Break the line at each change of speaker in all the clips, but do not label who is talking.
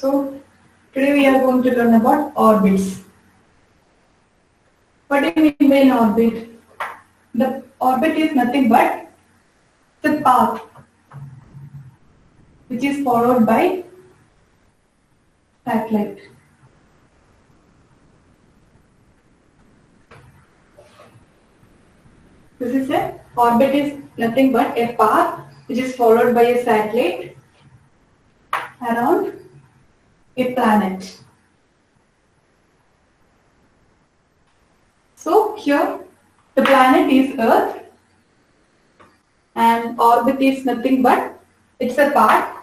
So today we are going to learn about orbits. What do you mean by an orbit? The orbit is nothing but the path which is followed by satellite. This is a orbit is nothing but a path which is followed by a satellite around a planet. So here the planet is Earth and orbit is nothing but it's a path.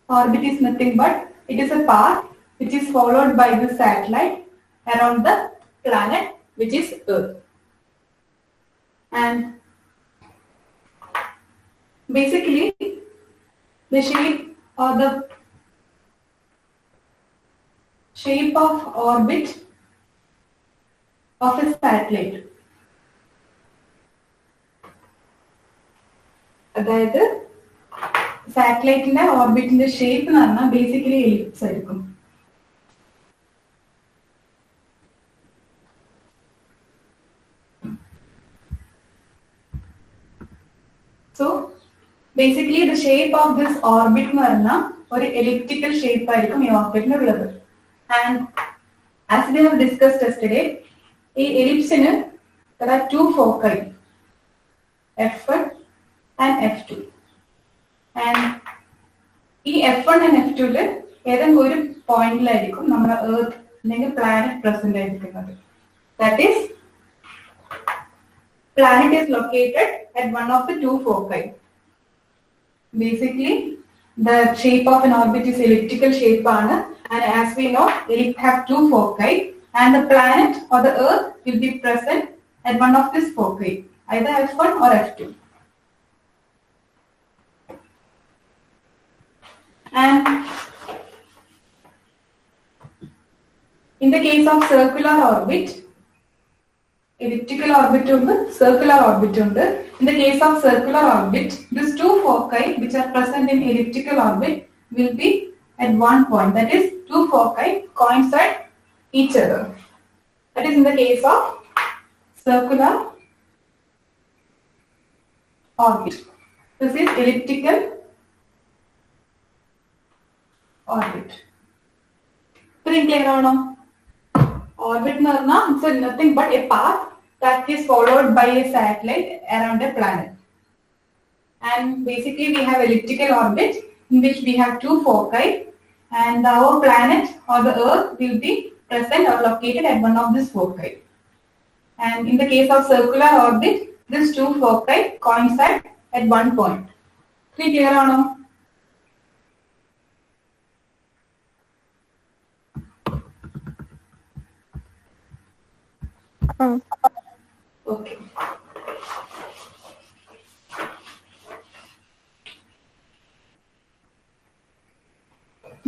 Orbit is nothing but it is a path which is followed by the satellite around the planet which is Earth. And basically the shape or the shape of orbit of a satellite. അതായത് സാറ്റലൈറ്റിന്റെ ഓർബിറ്റിന്റെ shape എന്ന് പറഞ്ഞാൽ basically ellipse ആയിരിക്കും. So basically the shape of this orbit എന്ന് പറഞ്ഞാൽ ഒരു elliptical shape ആയിരിക്കും ഈ ഓർബിറ്റിനുള്ളത്. And as we have discussed yesterday, ഈ എലിപ്സിന് there are two foci, F1 and F2. And ഈ F1 and F2 ല് ഏതെങ്കിലും ഒരു പോയിന്റിലായിരിക്കും നമ്മുടെ എർത്ത് അല്ലെങ്കിൽ പ്ലാനറ്റ് പ്രസന്റ് ആയിരിക്കുന്നത്. That is, planet is located at one of the two foci. Basically, the shape of an orbit is elliptical shape ആണ്, and as we know, it have two foci, and the planet or the Earth will be present at one of these foci, either F1 or F2. And in the case of circular orbit, elliptical orbit ഉണ്ട്, circular orbit ഉണ്ട്. In the case of circular orbit, these two foci which are present in elliptical orbit will be at one point. That is, two foci coincide each other. That is in the case of circular orbit. This is elliptical orbit. Pretty clear ആണോ? Orbit എന്ന് പറഞ്ഞാൽ it's nothing but a path that is followed by a satellite around a planet. And basically we have elliptical orbit in which we have two foci, and our planet or the Earth will be present or located at one of these foci. And in the case of circular orbit, these two foci coincide at one point. Clear ആണോ? Okay.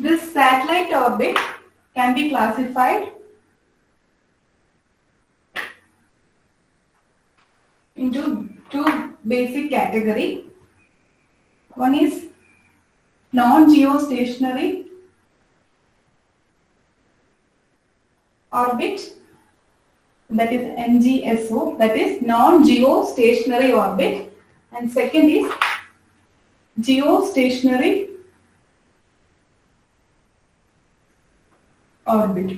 This satellite orbit can be classified into two basic categories. One is non-geostationary orbit, that is NGSO, that is non-geostationary orbit, and second is geostationary orbit,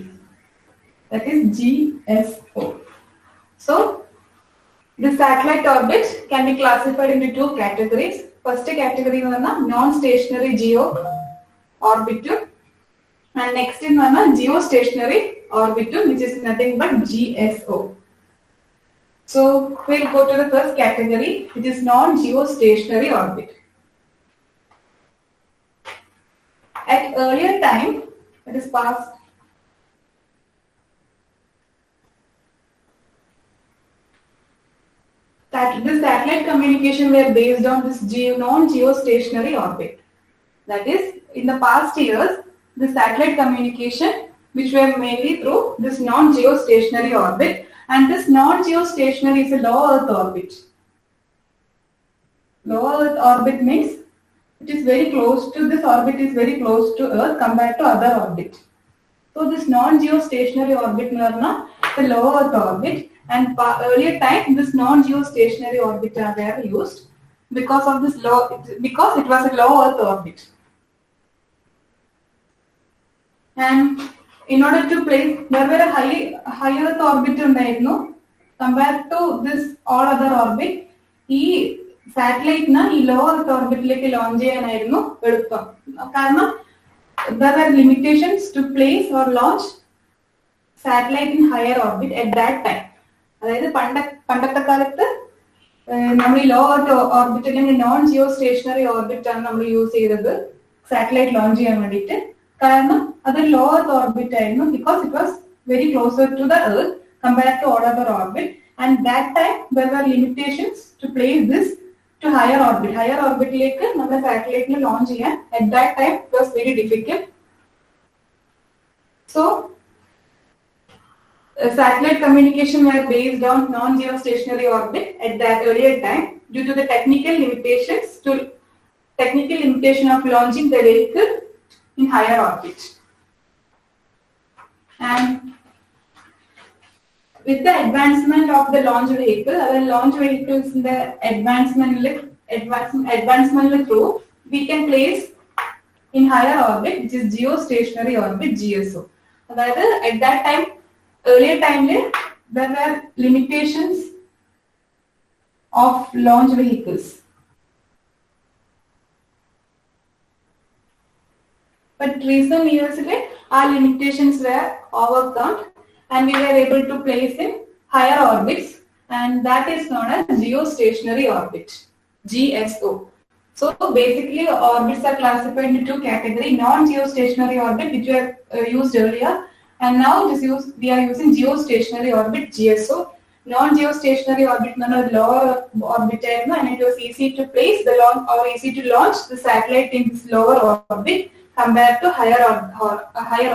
that is GSO. So the satellite orbit can be classified into two categories. First category is non-stationary geo orbit, and next is geostationary orbit, which is nothing but GSO. So we'll go to the first category, which is non-geostationary orbit. At earlier time, that is past, that this satellite communication were based on this non-geostationary orbit. That is, in the past years, the satellite communication which were mainly through this non-geostationary orbit, and this non-geostationary is a low Earth orbit. Low Earth orbit means it is very close to this orbit is very close to Earth compared to other orbit. So this non-geostationary orbit the low Earth orbit, and earlier time this non-geostationary orbit were used because of this because it was a low Earth orbit. And in order to place, there were a high Earth orbit compared to this all other orbit. Satellite low Earth orbit launch cheyanayirunnu eluppam. Karanam there were limitations to place or launch satellite in higher orbit at that time. അതായത് പണ്ടത്തെ കാലത്ത് നമ്മൾ ഈ law Earth orbit അല്ലെങ്കിൽ non Jio stationery orbit ആണ് നമ്മൾ use ചെയ്തത് satellite launch ചെയ്യാൻ വേണ്ടിയിട്ട്. കാരണം അത് ലോ Earth ഓർബിറ്റ് ആയിരുന്നു, because it was very closer to the Earth compared to all other orbit, and that time there were limitations to place this to higher orbit. Higher orbit like നമ്മുടെ സാറ്റലൈറ്റിനെ launch ചെയ്യാൻ at that time it was very difficult. So satellite communication were based on non-geostationary orbit at that earlier time due to the technical limitation of launching the vehicle in higher orbit. And with the advancement of the launch vehicle, launch vehicles in the advancement through, we can place in higher orbit, which is geostationary orbit, GSO. At that time, earlier time, there were limitations of launch vehicles. But recent years, our limitations were overcome, and we were able to place in higher orbits, and that is known as geostationary orbit, GSO. So basically orbits are classified into two categories: non-geostationary orbit, which were used earlier, and now we are using geostationary orbit, GSO. Non-geostationary orbit lower orbit, and it was easy to place easy to launch the satellite in this lower orbit compared to higher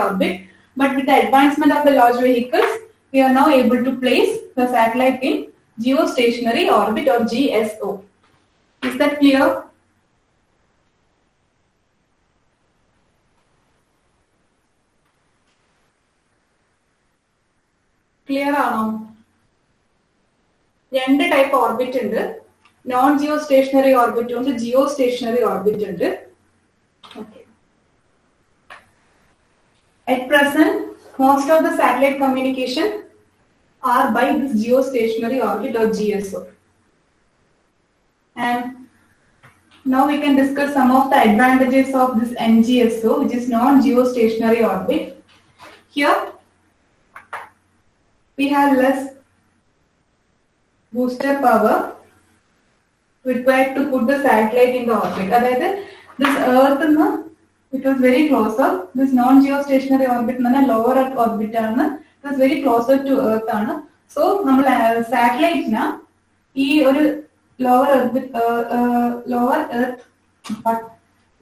orbit. But with the advancement of the launch vehicles, we are now able to place the satellite in geostationary orbit or GSO. Is that clear? Clear ആണോ? രണ്ട് type orbit ഉണ്ട്. Non geostationary orbit ഉണ്ട്, geostationary orbit ഉണ്ട്. Okay. At present, most of the satellite communication are by this geostationary orbit or GSO. And now we can discuss some of the advantages of this NGSO, which is non-geostationary orbit. Here, we have less booster power required to put the satellite in the orbit. That is, this Earth, it was very closer. This non-geostationary orbit, lower Earth orbit, it was very closer to Earth. So, satellite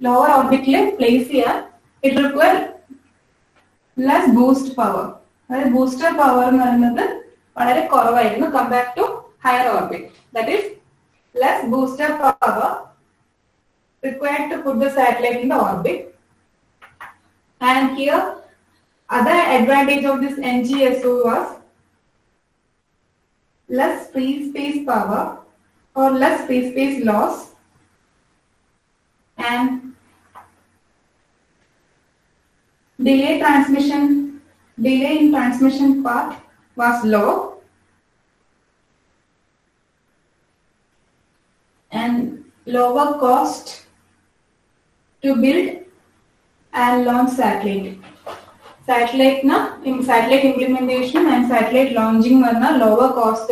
lower orbit place here, it requires less boost power. Booster power compared to higher orbit. That is, less booster power required to put the satellite in the orbit. And here, other advantage of this NGSO was less free space power or less free space loss, and delay in transmission path was low, and lower cost to build and launch satellite. Satellite implementation and satellite launching lower cost,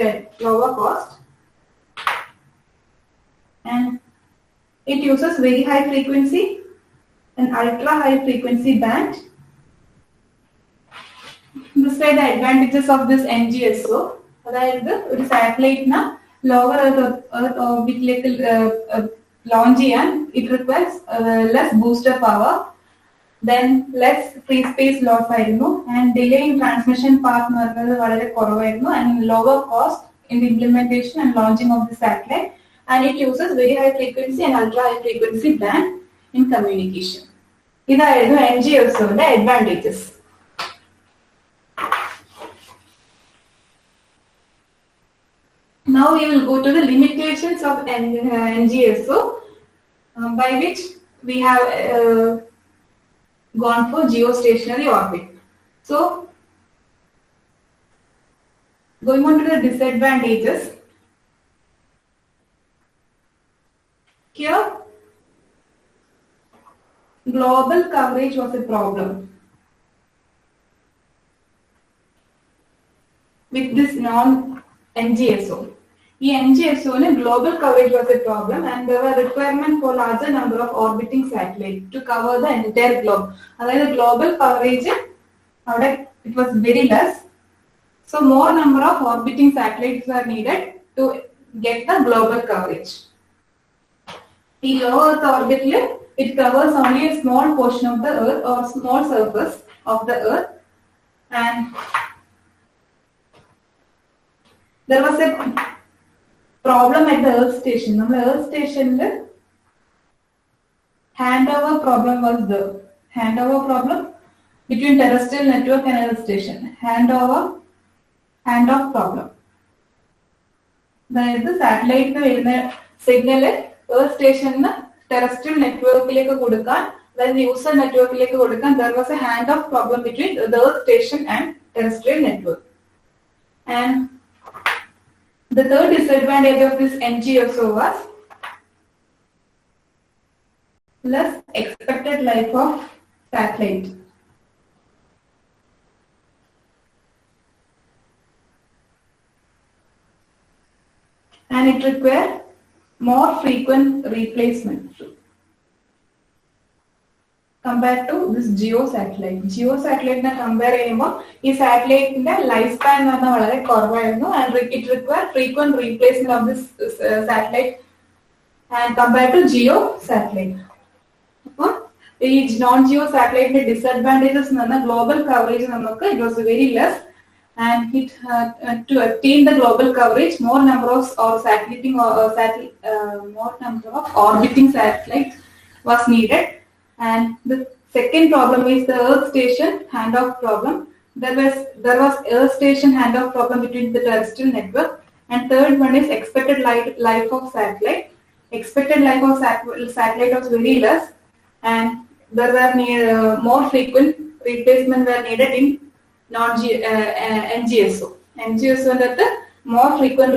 and it uses very high frequency and ultra high frequency band. These are the advantages of this NGSO. That is, satellite lower Earth orbit launch, and it requires less booster power, then less free space loss, and delay in transmission path and lower cost in the implementation and launching of the satellite, and it uses very high frequency and ultra high frequency band. in communication. ഇതായിരുന്നു NGSOന്റെ advantages. Now we will go to the limitations of NGSO, by which we have gone for geostationary orbit. So, going on to the disadvantages. Here, global coverage was a problem. With this non-NGSO. The NGSO global coverage was a problem, and there were requirement for larger number of orbiting satellites to cover the entire globe. That is, global coverage, it was very less. So more number of orbiting satellites were needed to get the global coverage. The low Earth orbit, it covers only a small portion of the Earth or small surface of the Earth, and there was a problem at the Earth station. The Earth station handover problem was there. Handover problem between terrestrial network and Earth station. Handoff problem. അതായത് സാറ്റലൈറ്റിന് വരുന്ന signal Earth station terrestrial നെറ്റ്വർക്കിലേക്ക് കൊടുക്കാൻ, അതായത് user നെറ്റ്വർക്കിലേക്ക് കൊടുക്കാൻ there was a handoff problem between the Earth station and terrestrial network. And the third disadvantage of this NGSO was less expected life of satellite. And it required more frequent replacement compared to this geo satellite. Geo satellite compare ചെയ്യുമ്പോൾ ഈ സാറ്റലൈറ്റിന്റെ life span എന്ന് പറഞ്ഞാൽ വളരെ കുറവായിരുന്നു, and it required frequent replacement of this satellite and compared to geo satellite. അപ്പോൾ ഈ non Jio സാറ്റലൈറ്റിന്റെ disadvantages എന്ന് പറഞ്ഞാൽ ഗ്ലോബൽ കവറേജ് നമുക്ക് it was very less, and it to attain the global coverage more number of orbiting satellites was needed. And the second problem is the Earth station handoff problem. There was Earth station handoff problem between the terrestrial network. And third one is expected life of satellite. Expected life of satellite was very less, and there were more frequent replacement were needed in NGSO. NGSO that more frequent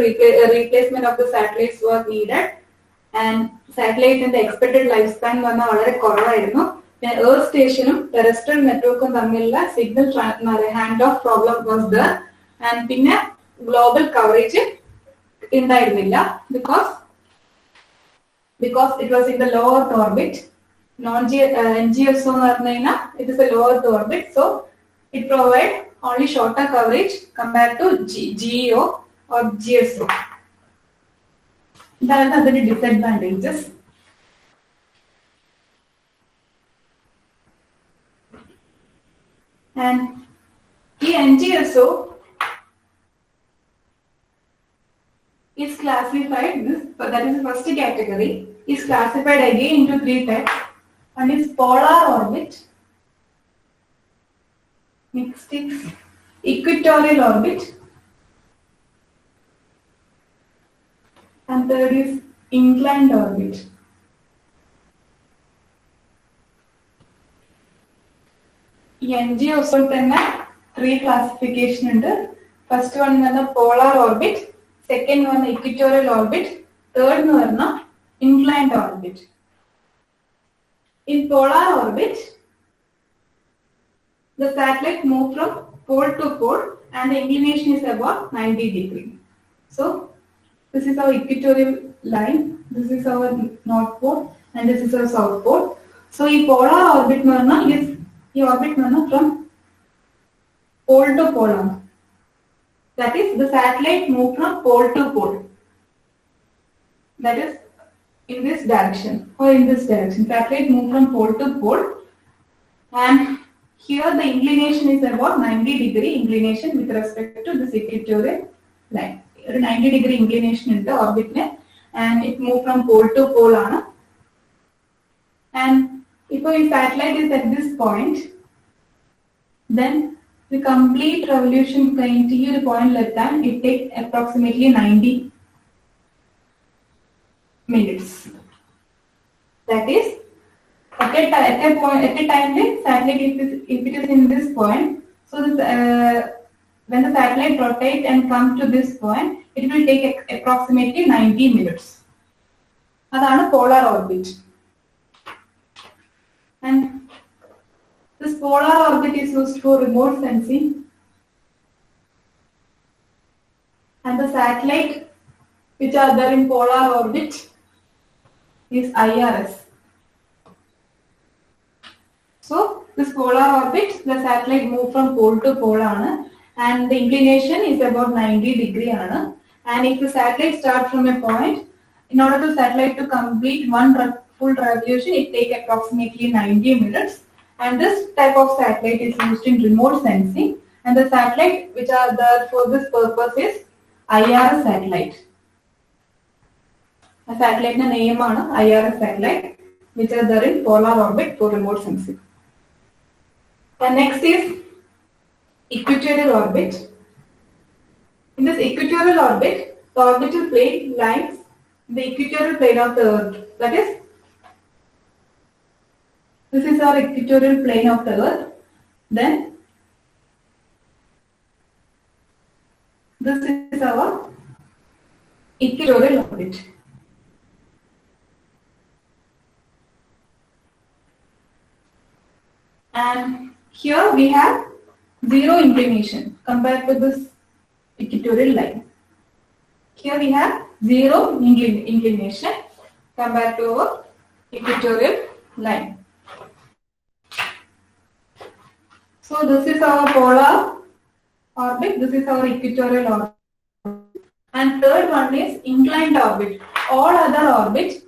replacement of the satellites was needed, and satellite in the expected lifespan വന്ന വളരെ കുറവായിരുന്നു. പിന്നെ Earth സ്റ്റേഷനും terrestrial നെറ്റ്വർക്കും തമ്മിലുള്ള signal hand of problem was there, and പിന്നെ global coverage ഉണ്ടായിരുന്നില്ല because it was in the low Earth orbit. NGSO എന്ന് പറഞ്ഞു കഴിഞ്ഞാൽ it is a low Earth orbit, so it provides only shorter coverage compared to GEO or GSO. That are the disadvantages. And the NGSO is classified, that is the first category, is classified again into three types. One is polar orbit, next is equatorial orbit, and third is inclined orbit. NGSO തന്നെ three classification ഉണ്ട്. First one is polar orbit, second one equatorial orbit, third one inclined orbit. In polar orbit, the satellite moves from pole to pole and the inclination is about 90 degrees. So this is our equatorial line, this is our north pole, and this is our south pole. So in polar orbit is orbit from pole to pole. That is, the satellite moves from pole to pole. That is in this direction or in this direction. Satellite moves from pole to pole, and here the inclination is about 90 degree inclination with respect to this equatorial line. 90 degree inclination in the orbit, and it moves from pole to pole. And if satellite is at this point, then the complete revolution to point left time, it takes approximately 90 minutes. That is, at a time, satellite if it is in this point, so this, when the satellite rotates and comes to this point, it will take approximately 90 minutes. That is polar orbit. And this polar orbit is used for remote sensing. And the satellite which are there in polar orbit is IRS. So this polar orbit, the satellite moves from pole to pole, and the inclination is about 90 degrees. And if the satellite starts from a point, in order for the satellite to complete one full revolution, it takes approximately 90 minutes. And this type of satellite is used in remote sensing. And the satellite which are there for this purpose is IRS satellite. A satellite name is IRS satellite, which are there in polar orbit for remote sensing. The next is equatorial orbit. In this equatorial orbit, the orbital plane lies the equatorial plane of the Earth. That is, this is our equatorial plane of the Earth. Then, this is our equatorial orbit. And here we have zero inclination compared to this equatorial line. Here we have zero inclination compared to our equatorial line. So this is our polar orbit, this is our equatorial orbit. And third one is inclined orbit. All other orbits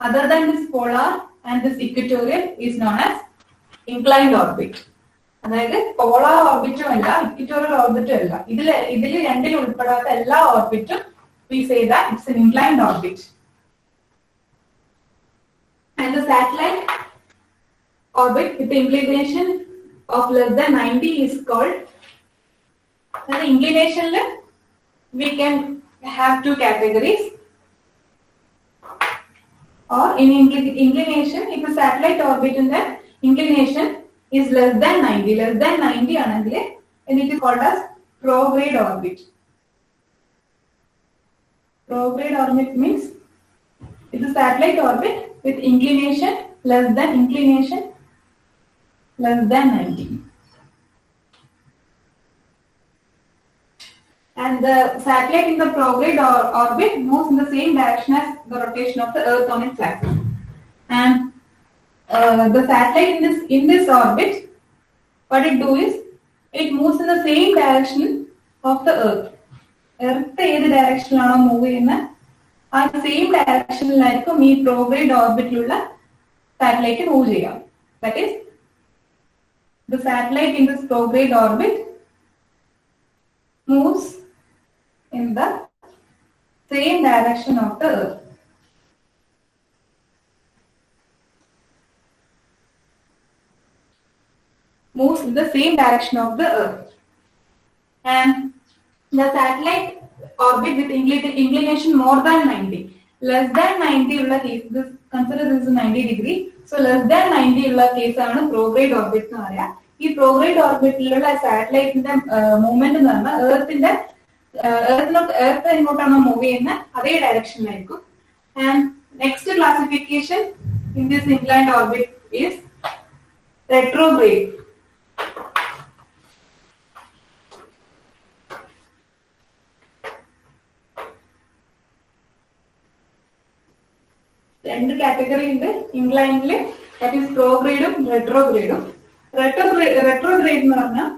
other than this polar and this equatorial is known as inclined orbit. അതായത് polar ഓർബിറ്റും അല്ല equatorial ഓർബിറ്റും അല്ല ഇതിൽ രണ്ടിലും ഉൾപ്പെടാത്ത എല്ലാ ഓർബിറ്റും we say that it's an inclined orbit. And the satellite orbit with the inclination of less than 90 is called, the inclination we can have two categories. Or in inclination, if a satellite orbit in the inclination is less than 90 ആണെങ്കിൽ, and it is called as prograde orbit. Prograde orbit means it's a satellite orbit with inclination less than 90. And the satellite in the prograde orbit moves in the same direction as the rotation of the Earth on its axis. And the satellite in this orbit, what it do is, it moves in the same direction of the Earth. Earth ഏത് ഡയറക്ഷനിലാണോ move ചെയ്യുന്നത് ആ same ഡയറക്ഷനിലായിരിക്കും ഈ പ്രോഗ്രേഡ് ഓർബിറ്റിലുള്ള satellite move ചെയ്യാം. That is the satellite in this prograde orbit moves in the same direction of the Earth. Moves in the same direction of the Earth. And the satellite orbit with inclination more than 90. Less than 90 ulla case, this consider this is 90 degree. So less than 90 ulla case aanu prograde orbit nu paraya. Ee prograde orbit ulla satellite inde movement nu parna earth ingotana move cheyna adhe direction lairikkum. And next classification in this inclined orbit is retrograde. രണ്ട് category ഉണ്ട് ഇൻക്ലൈനിൽ, that is പ്രോഗ്രേഡും റെട്രോഗ്രേഡും. Retrograde എന്ന് പറഞ്ഞാൽ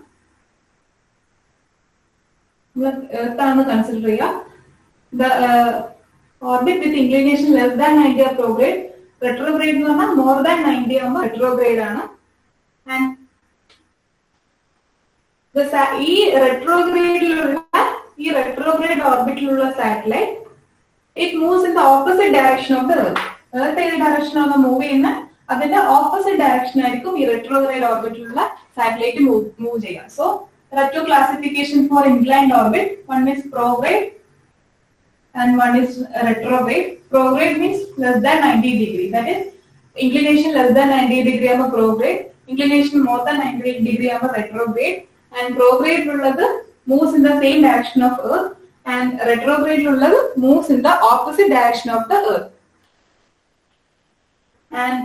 നമ്മൾ എർത്താണ് consider ചെയ്യുക. The orbit with inclination less than 90 are prograde. Retrograde എന്ന് പറഞ്ഞാൽ മോർ ദാൻ 90 ആകുമ്പോൾ റെട്രോഗ്രേഡ് ആണ്. ആൻഡ് ഈ റെട്രോഗ്രേഡ് ഓർബിറ്റിലുള്ള satellite it moves in the opposite direction of the Earth. Earth ഏത് ഡയറക്ഷനാണ് മൂവ് ചെയ്യുന്നത് അതിന്റെ ഓപ്പോസിറ്റ് ഡയറക്ഷൻ ആയിരിക്കും ഈ retrograde ഓർബിറ്റിലുള്ള സാറ്റലൈറ്റ് മൂവ് ചെയ്യുക. So there are two classification for inclined orbit. One is prograde and one is retrograde. Prograde means less than 90 degree. That is inclination less than 90 degree of prograde. Inclination more than 90 degree of retrograde. And prograde moves in the same direction of Earth, and retrograde moves in the opposite direction of the Earth. And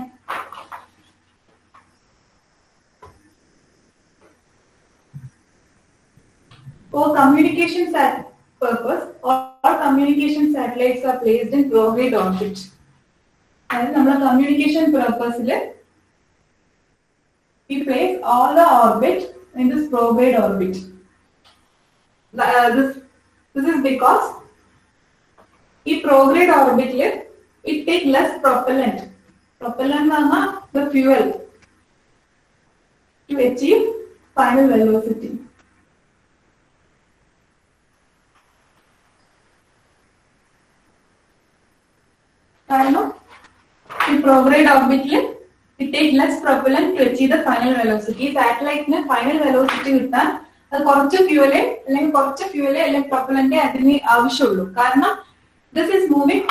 for communication purpose, all communication satellites are placed in prograde orbit. And our communication purpose, we place all the orbit in this prograde orbit. This is because in prograde orbit it takes less propellant. Propellant means the fuel to achieve final velocity. In prograde orbit it takes less propellant to achieve the final velocity. Satellite final velocity കിട്ടാൻ അത് കുറച്ച് ഫ്യൂവലേ അല്ലെങ്കിൽ propellant അതിന് ആവശ്യമുള്ളൂ. കാരണം this is moving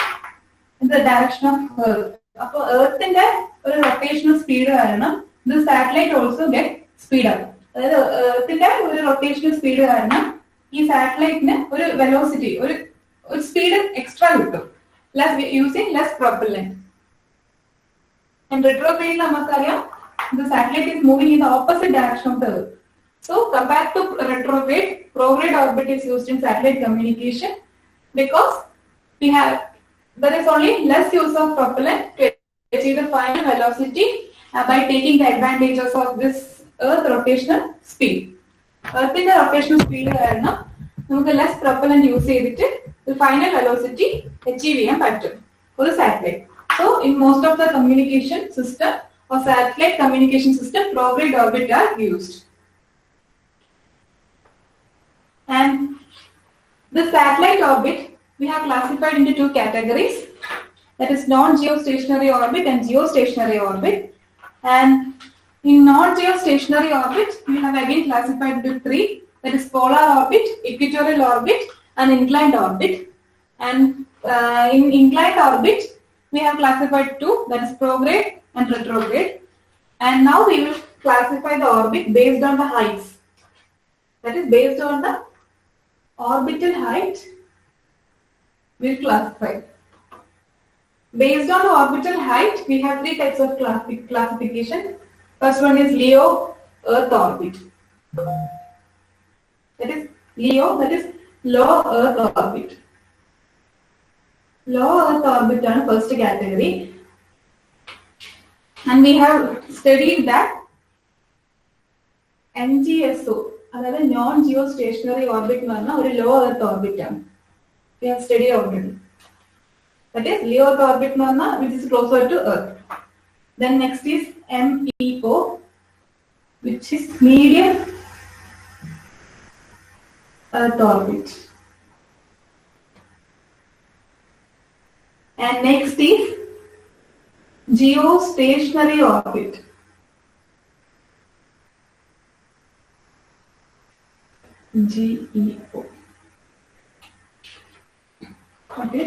in the direction of Earth. അപ്പോൾ എർത്തിന്റെ ഒരു rotational speed കാരണം the satellite also get speed up. അതായത് എർത്തിന്റെ ഒരു റൊട്ടേഷണൽ സ്പീഡ് കാരണം ഈ സാറ്റലൈറ്റിന് ഒരു വെലോസിറ്റി ഒരു സ്പീഡ് എക്സ്ട്രാ കിട്ടും, using less propellant. And retrograde the satellite is moving in the opposite direction of the Earth. So compared to retrograde, prograde orbit is used in satellite communication because there is only less use of propellant to achieve the final velocity by taking the advantages of this Earth rotational speed. Earth in the rotational speed less propellant use the final velocity achieve for the satellite. So in most of the communication system or satellite communication system, prograde orbit are used. And the satellite orbit we have classified into two categories, that is non-geostationary orbit and geostationary orbit. And in non-geostationary orbit we have again classified into three, that is polar orbit, equatorial orbit and inclined orbit. And in inclined orbit we have classified two, that is prograde and retrograde. And now we will classify the orbit based on the heights. That is based on the orbital height we will classify. Based on the orbital height we have three types of classification. First one is LEO Earth orbit. That is LEO, that is low Earth orbit. Low Earth orbit is the first category, and we have studied that NGSO, another non-geostationary orbit, is a low Earth orbit. We have studied already. That is LEO Earth orbit, which is closer to Earth. Then next is MEO, which is medium Earth orbit. And next is geostationary orbit. GEO. Okay.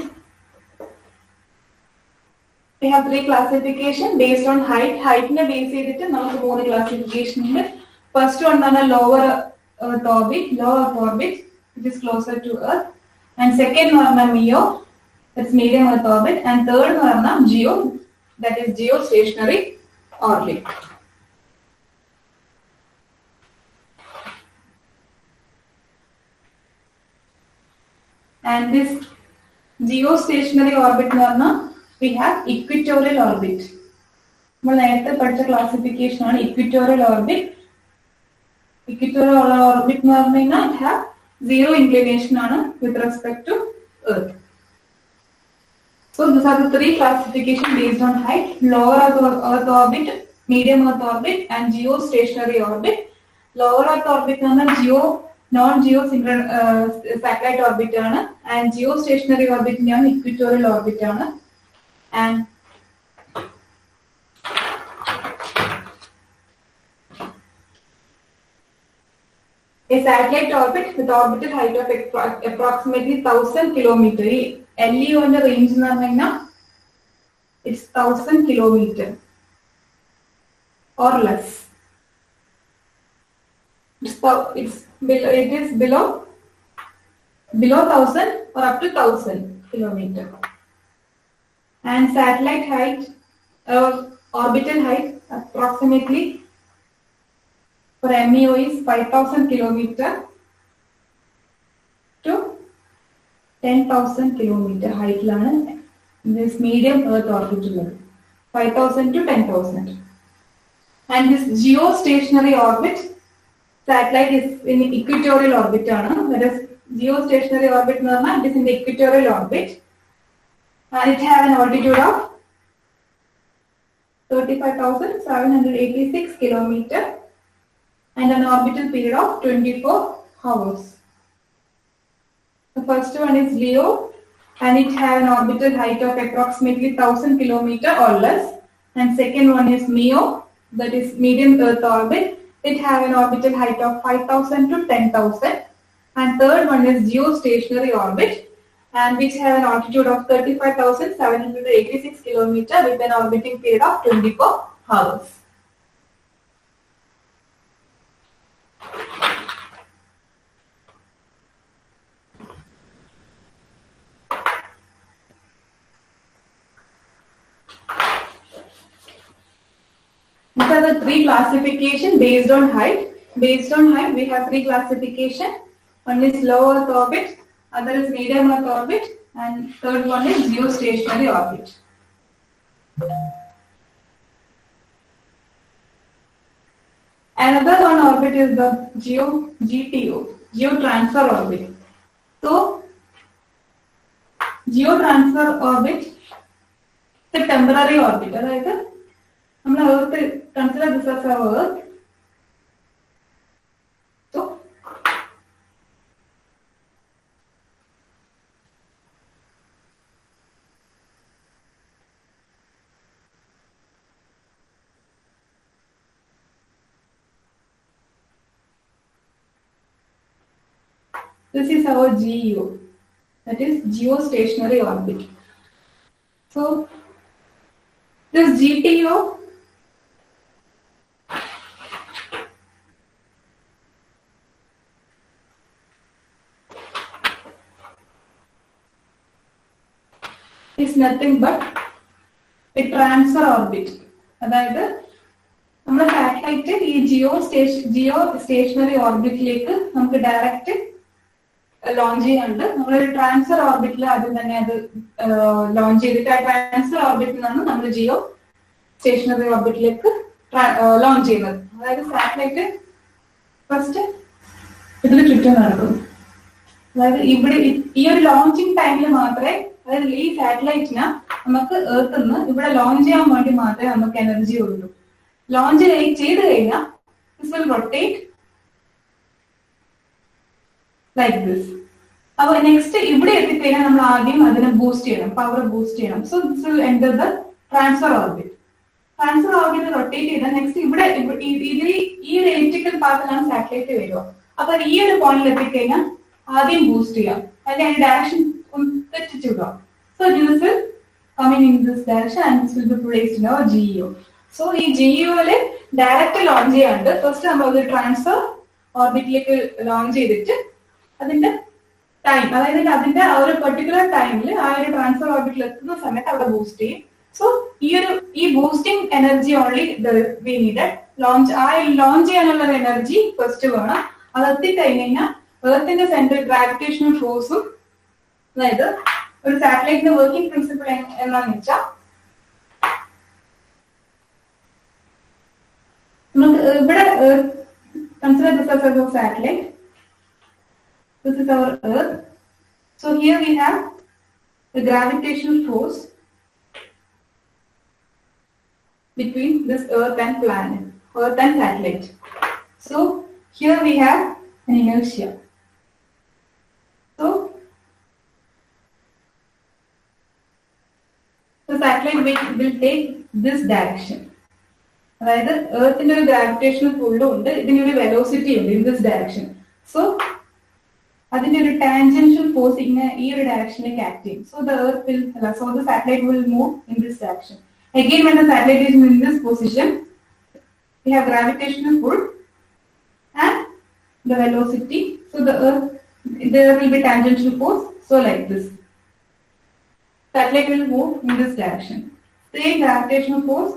We have three classification based on height. Height ne base edittu namakku moonu classification undu. First one lower Earth orbit, which is closer to Earth. And second one MEO, that's medium Earth orbit, and third one GEO, that is geostationary orbit. And this geostationary orbit we have equatorial orbit. We have the classification on equatorial orbit. Equatorial orbit it have zero inclination with respect to Earth. So these are the three classifications based on height: lower Earth orbit, medium Earth orbit, and geostationary orbit. Lower Earth orbit non-geo satellite orbit and geostationary orbit equatorial orbit. And A satellite orbit with orbital height of approximately 1000 kilometer. LEO in the range it's 1000 kilometer or less. It is below 1000 or up to 1000 kilometer. And satellite height, orbital height approximately for MEO is 5000 kilometer to 10,000 kilometer height. This medium Earth orbit 5,000 to 10,000. And this geostationary orbit satellite is in equatorial orbit. That is geostationary orbit. It is in the equatorial orbit. And it has an altitude of 35,786 kilometer and an orbital period of 24 hours. The first one is LEO, and it has an orbital height of approximately 1000 kilometer or less. And second one is MEO, that is medium Earth orbit. It has an orbital height of 5,000 to 10,000. And third one is geostationary orbit, and which have an altitude of 35,786 kilometer with an orbiting period of 24 hours. These are the three classification based on height. Based on height, we have three classification. One is low Earth orbit, other is medium Earth orbit, and third one is geostationary orbit. Another one orbit is the GTO, geotransfer orbit. So, geotransfer orbit is a temporary orbit. Right? Earth, consider this as our Earth. So, this is our GEO, that is geostationary orbit. So, this GTO is nothing but a transfer orbit. അതായത് നമ്മുടെ satellite ഈ Jio stationery ഓർബിറ്റിലേക്ക് നമുക്ക് direct launch ചെയ്യാനുണ്ട്. നമ്മളൊരു transfer ഓർബിറ്റിൽ ആദ്യം തന്നെ അത് launch ചെയ്തിട്ട് ആ ട്രാൻസ്ഫർ ഓർബിറ്റിൽ നിന്നാണ് നമ്മൾ ജിയോ സ്റ്റേഷനറി ഓർബിറ്റിലേക്ക് ലോഞ്ച് ചെയ്യുന്നത്. അതായത് സാറ്റലൈറ്റ് ഫസ്റ്റ് ഇതിന് ചുറ്റും നടക്കും. അതായത് ഇവിടെ ഈ ഒരു ലോഞ്ചിങ് ടൈമിൽ മാത്രമേ, അതായത് ഈ സാറ്റലൈറ്റിന് നമുക്ക് എർത്ത് നിന്ന് ഇവിടെ ലോഞ്ച് ചെയ്യാൻ വേണ്ടി മാത്രമേ നമുക്ക് എനർജി ഉള്ളൂ. ലോഞ്ച് ചെയ്ത് കഴിഞ്ഞാൽ this will rotate like this. അപ്പൊ നെക്സ്റ്റ് ഇവിടെ എത്തിക്കഴിഞ്ഞാൽ നമ്മൾ ആദ്യം അതിനെ ബൂസ്റ്റ് ചെയ്യണം, പവർ ബൂസ്റ്റ് ചെയ്യണം. So this will enter the transfer orbit. Transfer orbit rotate ചെയ്താൽ നെക്സ്റ്റ് ഇവിടെ ഇതിൽ ഈ ഒരു എലിപ്റ്റിക്കൽ പാത്തിലാണ് സാറ്റലൈറ്റ് വരിക. അപ്പൊ ഈ ഒരു പോയിന്റിൽ എത്തിക്കഴിഞ്ഞാൽ ആദ്യം ബൂസ്റ്റ് ചെയ്യാം, അല്ലെങ്കിൽ അതിന്റെ ഡയറക്ഷൻ തെറ്റിച്ചു വിടുക. So this will coming in this direction and this will be placed in our GEO. So ഈ GEOയില് ഡയറക്റ്റ് ലോഞ്ച് ചെയ്യാണ്ട് ഫസ്റ്റ് നമ്മൾ ഒരു ട്രാൻസ്ഫർ ഓർബിറ്റിലേക്ക് ലോഞ്ച് ചെയ്തിട്ട് അതിന്റെ ടൈം, അതായത് അതിന്റെ ആ ഒരു പെർട്ടിക്കുലർ ടൈമിൽ ആ ഒരു ട്രാൻസ്ഫർ ഓർബിറ്റിൽ എത്തുന്ന സമയത്ത് അവിടെ ബൂസ്റ്റ് ചെയ്യും. സോ ഈ boosting energy only we needed. Launch ചെയ്യാനുള്ള എനർജി ഫസ്റ്റ് വേണം. അത് എത്തിക്കഴിഞ്ഞ് കഴിഞ്ഞാൽ എർത്തിന്റെ സെന്റർ ഗ്രാവിറ്റേഷണൽ ഫോഴ്സും, അതായത് ഒരു സാറ്റലൈറ്റിന്റെ വർക്കിംഗ് പ്രിൻസിപ്പിൾ എന്താണെന്ന് വെച്ചാൽ നമുക്ക് ഇവിടെ consider this as A satellite. This is our Earth. So here we have the gravitational force between this Earth and planet, Earth and satellite. So here we have an inertia. So the satellite will take this direction. അതായത് എർത്തിന്റെ ഒരു gravitational പുള്ളും ഉണ്ട്, ഇതിനൊരു velocity ഉണ്ട് in this direction. So അതിന്റെ ഒരു tangential force ഇങ്ങനെ ഈ ഒരു ഡയറക്ഷനിലേക്ക് ആക്ട് ചെയ്യും. So the satellite will move in this direction. Again, when the satellite is in this position, we have gravitational pull and the velocity. So the earth, there will be tangential force. So like this, satellite will move in this direction. Same gravitational force,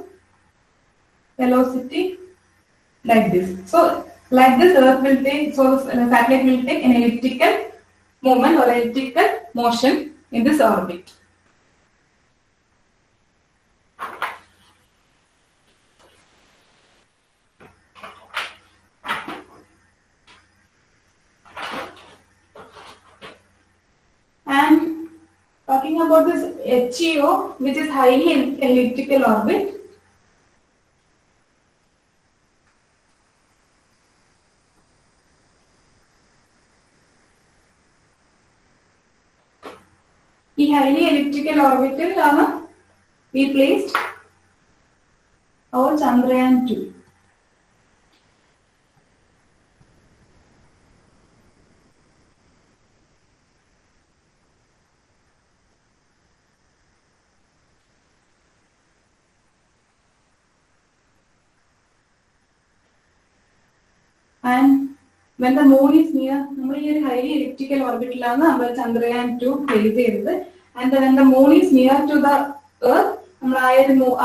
velocity, like this. So like this, earth will take, so the satellite will take an elliptical movement or elliptical motion in this orbit. And talking about this HEO, which is highly elliptical orbit. ഈ highly elliptical orbital ആണ് we placed our Chandrayaan 2. And when the moon is near, നമ്മൾ ഈ ഒരു highly elliptical orbital-ലാണ് നമ്മൾ Chandrayaan 2 place ചെയ്തത്. And when the moon is near to the earth, നമ്മൾ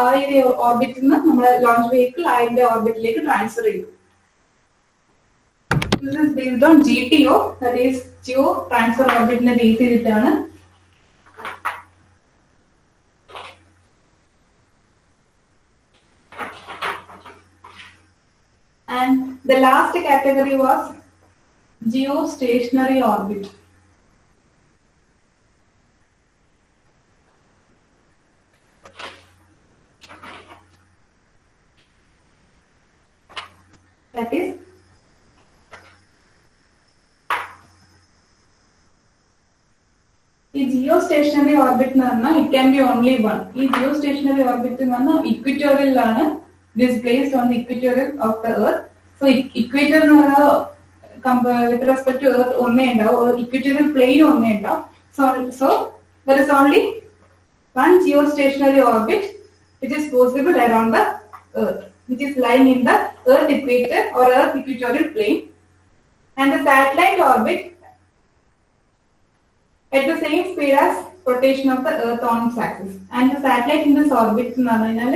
ആ ഒരു ഓർബിറ്റിൽ നിന്ന് നമ്മുടെ ലോഞ്ച് വെഹിക്കിൾ അതിന്റെ ഓർബിറ്റിലേക്ക് ട്രാൻസ്ഫർ ചെയ്തു. This is based on GTO, that is Geo Transfer Orbit-നെ ബേസ് ചെയ്തിട്ടാണ്. And the last category was geostationary orbit. That is ഈ geostationary orbit എന്ന് പറഞ്ഞാൽ it can be only one. ഈ geostationary orbit എന്ന് പറഞ്ഞാൽ ഇക്വിറ്റോറിയലാണ്, this placed on the equatorial of the earth. So equator എന്ന് പറഞ്ഞാൽ with respect to earth ഒന്നേ ഉണ്ടാവും, equatorial plane ഒന്നേ ഉണ്ടാവും. So there is only one geostationary orbit which is possible around the earth, which is lying in the earth equator or earth equatorial plane. And the satellite orbit at the same speed as rotation of the earth on its axis. And the satellite in this orbit എന്ന് പറഞ്ഞാൽ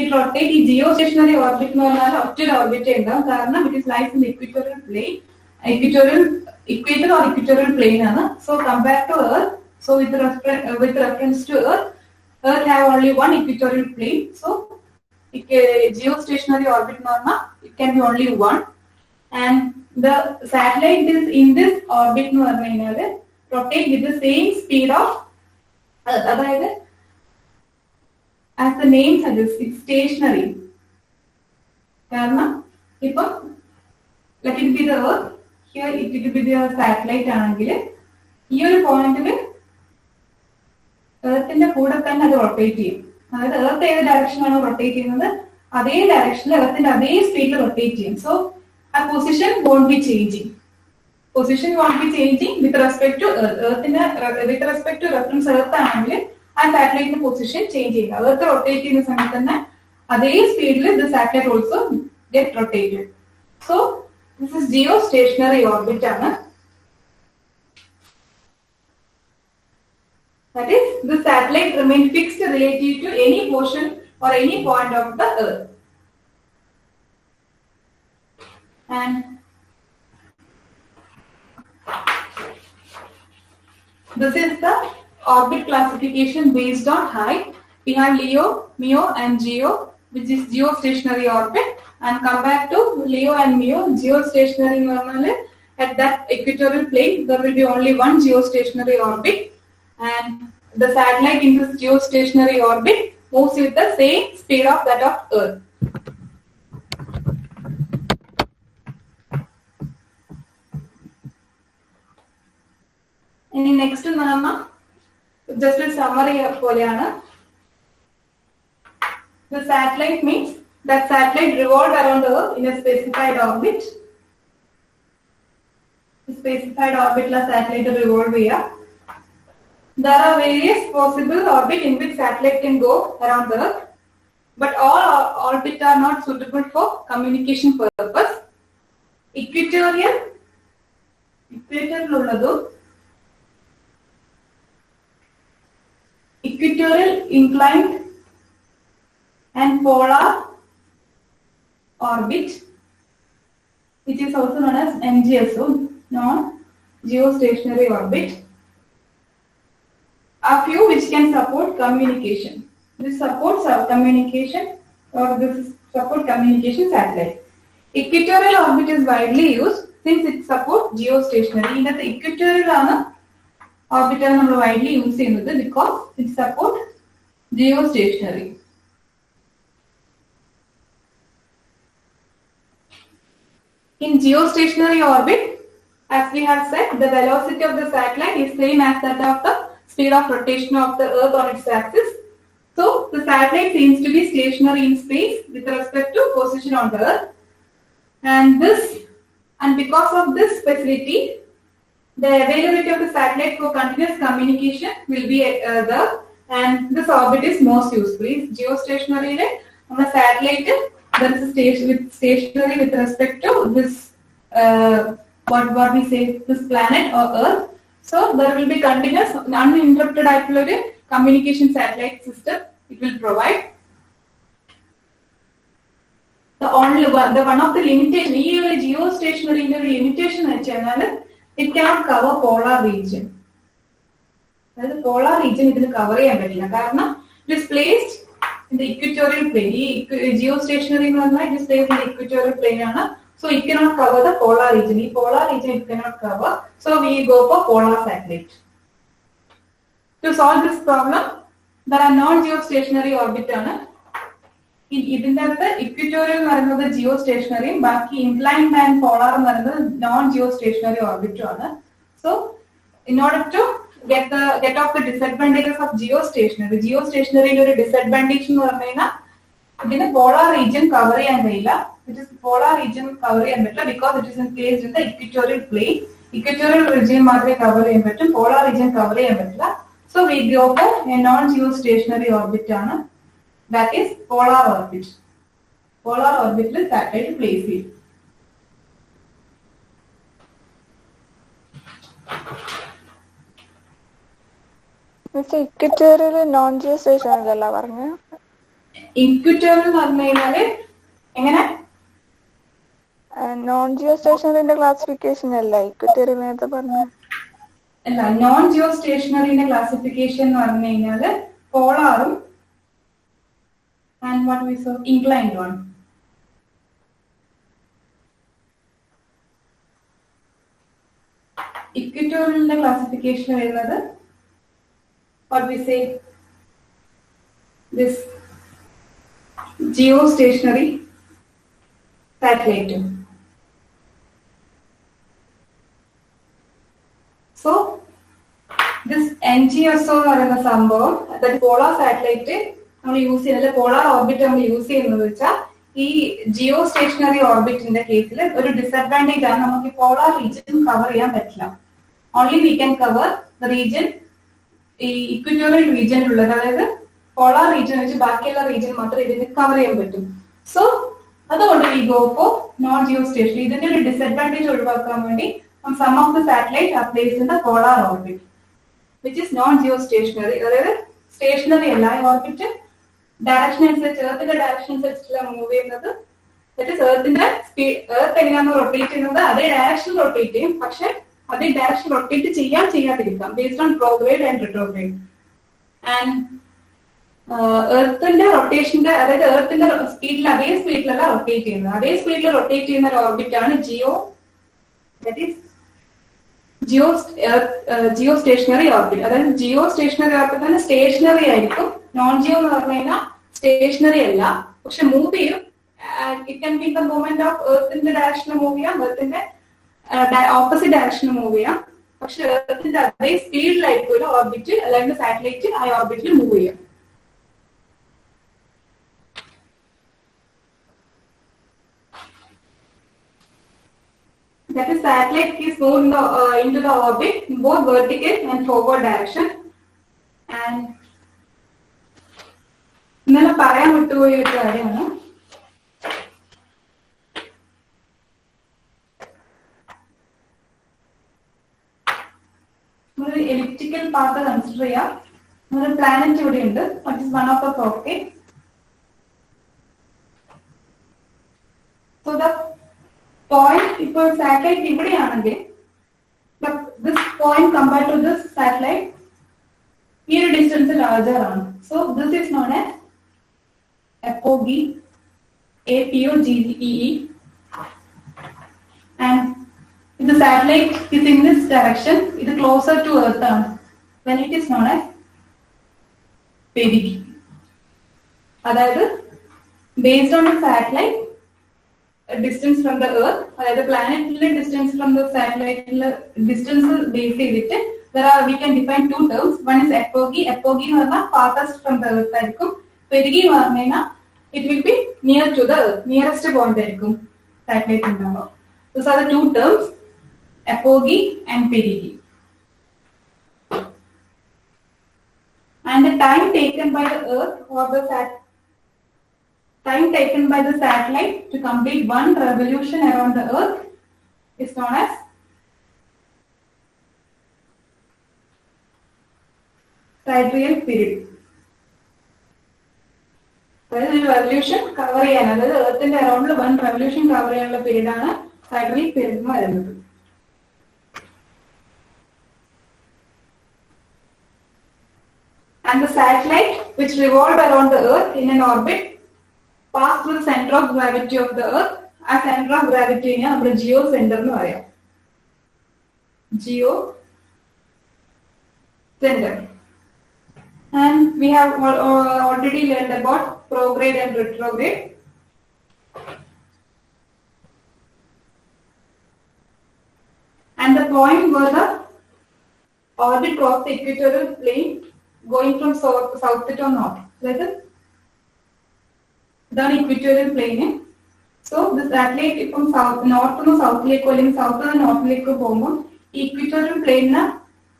it rotates. ഈ geostationary orbit എന്ന് പറഞ്ഞാൽ ഒറ്റ orbit ഉണ്ടാവും, കാരണം it is lies in the equatorial plane, equator or equatorial plane ആണ്. So compared to earth, so with reference to earth have only one equatorial plane. So geostationary orbit എന്ന് പറഞ്ഞാൽ it can be only one. And the satellite is in this orbit എന്ന് പറഞ്ഞു കഴിഞ്ഞാൽ rotate with the same speed of earth. അതായത് as the name suggests, it's stationary. കാരണം ഇപ്പം let it be the earth, here it will be the satellite ആണെങ്കിൽ ഈ ഒരു പോയിന്റിൽ എർത്തിന്റെ കൂടെ തന്നെ അത് റൊട്ടേറ്റ് ചെയ്യും. അതായത് എർത്ത് ഏത് ഡയറക്ഷനാണോ റൊട്ടേറ്റ് ചെയ്യുന്നത് അതേ ഡയറക്ഷനിൽ എർത്തിന്റെ അതേ സ്പീഡിൽ റൊട്ടേറ്റ് ചെയ്യും. സോ ആ position won't be changing. Position won't be changing with respect to earth. With respect to reference earth ആണെങ്കിൽ ആ സാറ്റലൈറ്റിന്റെ പൊസിഷൻ ചേഞ്ച് ചെയ്യില്ല. എർത്ത് റൊട്ടേറ്റ് ചെയ്യുന്ന സമയത്ത് തന്നെ അതേ സ്പീഡിൽ the satellite also get rotated. So this is geostationary orbit ആണ്. That is, the satellite remains fixed relative to any portion or any point of the earth. And this is the orbit classification based on height. We have LEO, MEO and GEO, which is geostationary orbit. And come back to LEO and MEO, geostationary normally at that equatorial plane there will be only one geostationary orbit, and the satellite in this geostationary orbit moves with the same speed of that of Earth. And next nama just a summary പോലെയാണ്. The satellite means that satellite revolved around the Earth in a specified orbit. specified orbital satellite revolve here. There are various possible orbits in which satellite can go around the Earth, but all orbits are not suitable for communication purpose. Equatorial inclined and polar orbit, which is also known as NGSO, non-geostationary orbit, are few which can support communication. This supports communication, or this support communication satellite. Equatorial orbit is widely used since it supports geostationary. In the equatorial orbital we widely use because it supports geostationary. In geostationary orbit, as we have said, the velocity of the satellite is same as that of the speed of rotation of the Earth on its axis. So the satellite seems to be stationary in space with respect to position on the Earth. And because of this facility, the availability of the satellite for continuous communication will be there, and this orbit is most useful. Geostationary on a satellite, there is a stationary with respect to this what we say, this planet or Earth. So there will be continuous uninterrupted communication satellite system it will provide. The one of the limitation, geostationary limitation, it cannot cover polar region. The polar region it will cover it is placed in the equatorial plane. Geostationary is placed in the equatorial plane, so it cannot cover the polar region. The polar region it cannot cover, so we go for polar satellite. To solve this problem, there are non-geostationary orbit. ഇതിന്റെ അകത്ത് equatorial എന്ന് പറയുന്നത് ജിയോസ്റ്റേഷണറിയും ബാക്കി inclined and polar എന്ന് പറയുന്നത് non geostationary ഓർബിറ്റും ആണ്. So in order to get of the disadvantages of ജിയോസ്റ്റേഷണറിയുടെ ഒരു ഡിസഡ്വാൻറ്റേജ് എന്ന് പറഞ്ഞു കഴിഞ്ഞാൽ ഇതിന് പോളാർ റീജിയൻ കവർ ചെയ്യാൻ കഴിയില്ല. പോളാർ റീജിയൻ കവർ ചെയ്യാൻ പറ്റില്ല because it is placed in the equatorial plane. Equatorial region മാത്രമേ കവർ ചെയ്യാൻ പറ്റും, പോളാർ റീജിയൻ കവർ ചെയ്യാൻ പറ്റില്ല. So we go for a non geostationary orbit ആണ്. That is polar orbit. Polar orbit is satellite placed.
Equatorial non geostationary അല്ല പറഞ്ഞ?
Equatorial എന്ന് പറഞ്ഞു കഴിഞ്ഞാല് എങ്ങനെ
നോൺ ജിയോസ്റ്റേഷണറിന്റെ ക്ലാസിഫിക്കേഷൻ അല്ല ഇക്വിറ്റോറിയൽ നേരത്തെ പറഞ്ഞു?
അല്ല, നോൺ ജിയോസ്റ്റേഷണറിന്റെ ക്ലാസിഫിക്കേഷൻ എന്ന് പറഞ്ഞു കഴിഞ്ഞാല് പോളാറും and what we saw inclined one. Equatorial classification varunathu what we say this geostationary satellite. So this NGSO പറയുന്ന സംഭവം that polar satellite നമ്മൾ യൂസ് ചെയ്യുന്നത്, പോളാർ ഓർബിറ്റ് നമ്മൾ യൂസ് ചെയ്യുന്നത് വെച്ചാൽ ഈ ജിയോ സ്റ്റേഷണറി ഓർബിറ്റിന്റെ കേസിൽ ഒരു ഡിസഡ്വാൻറ്റേജ് ആണ്, നമുക്ക് പോളാർ റീജിയൻ കവർ ചെയ്യാൻ പറ്റില്ല. Only we can cover the region ഈ ഇക്വിറ്റോറിയൽ റീജിയനിലുള്ളത്, അതായത് പോളാർ റീജിയൻ വെച്ച് ബാക്കിയുള്ള റീജിയൻ മാത്രമേ ഇതിന് കവർ ചെയ്യാൻ പറ്റും. സോ അതുകൊണ്ട് we go for non geostationary. ഇതിന്റെ ഒരു ഡിസഡ്വാൻറ്റേജ് ഒഴിവാക്കാൻ വേണ്ടി some of the satellite are placed in the polar orbit which is non geostationary. അതായത് സ്റ്റേഷണറി അല്ല ഓർബിറ്റ്, ഡയറക്ഷൻ അനുസരിച്ച് എർത്തിന്റെ ഡയറക്ഷൻ അനുസരിച്ചുള്ള മൂവ് ചെയ്യുന്നത്. എർത്തിന്റെ എർത്ത് എങ്ങനെയാണോ റൊട്ടേറ്റ് ചെയ്യുന്നത് അതേ ഡയറക്ഷൻ റൊട്ടേറ്റ് ചെയ്യും, പക്ഷെ അതേ ഡയറക്ഷൻ റൊട്ടേറ്റ് ചെയ്യാതിരിക്കാം based on prograde and retrograde. And എർത്തിന്റെ റൊട്ടേഷന്റെ, അതായത് എർത്തിന്റെ സ്പീഡിൽ അതേ സ്പീഡിലല്ല റൊട്ടേറ്റ് ചെയ്യുന്നത്, അതേ സ്പീഡിൽ റൊട്ടേറ്റ് ചെയ്യുന്ന ഒരു ഓർബിറ്റ് ആണ് ജിയോ സ്റ്റേഷണറി ഓർബിറ്റ്. അതായത് ജിയോ സ്റ്റേഷണറി ഓർബിറ്റ് തന്നെ സ്റ്റേഷണറി ആയിരിക്കും. നോൺ ജിയോ എന്ന് പറഞ്ഞു കഴിഞ്ഞാൽ സ്റ്റേഷണറി അല്ല, പക്ഷെ മൂവ് ചെയ്യും. It can be the movement of എർത്തിന്റെ ഡയറക്ഷനിൽ മൂവ് ചെയ്യാം, എർത്തിന്റെ ഓപ്പോസിറ്റ് ഡയറക്ഷനിൽ മൂവ് ചെയ്യാം, പക്ഷെ എർത്തിന്റെ അതേ സ്പീഡിലായിരിക്കും ഓർബിറ്റ് അല്ലെങ്കിൽ സാറ്റലൈറ്റ് ആ ഓർബിറ്റിൽ മൂവ് ചെയ്യാം. that is satellite is moved into the orbit in both vertical and forward direction. And ഇന്നലെ പറയാൻ വിട്ടുപോയ ഒരു കാര്യമാണ് ഒരു എലിപ്റ്റിക്കൽ പാത്ത് കൺസിഡർ ചെയ്യാം. ഒരു പ്ലാനറ്റ് ഇവിടെ ഉണ്ട്, which is one of the rocket. So the point, ഇപ്പോൾ സാറ്റലൈറ്റ് ഇവിടെയാണെങ്കിൽ this point compared to this satellite ഈ ഒരു ഡിസ്റ്റൻസ് larger ആണ്. So this is known as apogee, APOGEE. And if the satellite is in this direction, it is closer to Earth, then it is known as perigee. അതായത് based on the satellite distance from the Earth, അതായത് പ്ലാനറ്റിലെ distance from the satellite distance base ചെയ്തിട്ട് we can define two terms. One is apogee. Apogee എന്ന് പറഞ്ഞാൽ farthest from the Earth ആയിരിക്കും. perigee എന്ന് പറഞ്ഞു കഴിഞ്ഞാൽ it will be near to the Earth, nearest point ആയിരിക്കും satellite ഉണ്ടാവുക. Those are the two terms, apogee and perigee. And the time taken by the Earth or the time taken by the satellite to complete one revolution around the Earth is known as sidereal period. അതായത് ഒരു revolution cover ചെയ്യാൻ, അതായത് എർത്തിന്റെ അറൌണ്ടിൽ one revolution cover ചെയ്യാനുള്ള period ആണ് sidereal period എന്ന് പറയുന്നത്. And the satellite which revolved around the Earth in an orbit passed through the center of gravity of the Earth. ആ center of gravity നെ നമ്മൾ Jio centre എന്ന് പറയാം. Geo centre. And we have already learned about prograde and retrograde. And the point where the orbit crossed the equatorial plane going from south to north. That is the equatorial plane. So the satellite from north to south ലേക്ക് അല്ലെങ്കിൽ south to north ലേക്ക് പോകുമ്പോൾ equatorial plane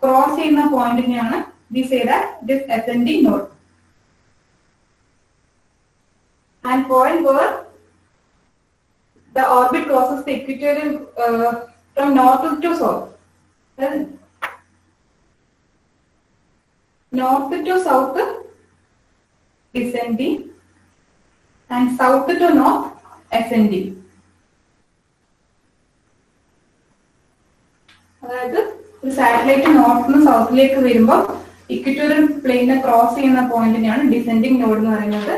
cross ചെയ്യുന്ന പോയിന്റിനെയാണ് we say that this ascending node. And point where the orbit crosses the equatorial from north to south. Then north to south descending and south to north ascending. അതായത് ഒരു satellite north സൗത്തിലേക്ക് വരുമ്പോൾ equatorial പ്ലെയിനെ cross ചെയ്യുന്ന പോയിന്റിനെയാണ് descending node എന്ന് പറയുന്നത്.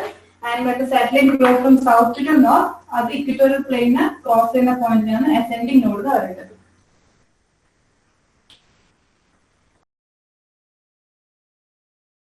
And when the satellite goes from south to north, അത് equatorial പ്ലെയിനെ cross ചെയ്യുന്ന പോയിന്റിനെയാണ് ascending node എന്ന് പറയുന്നത്.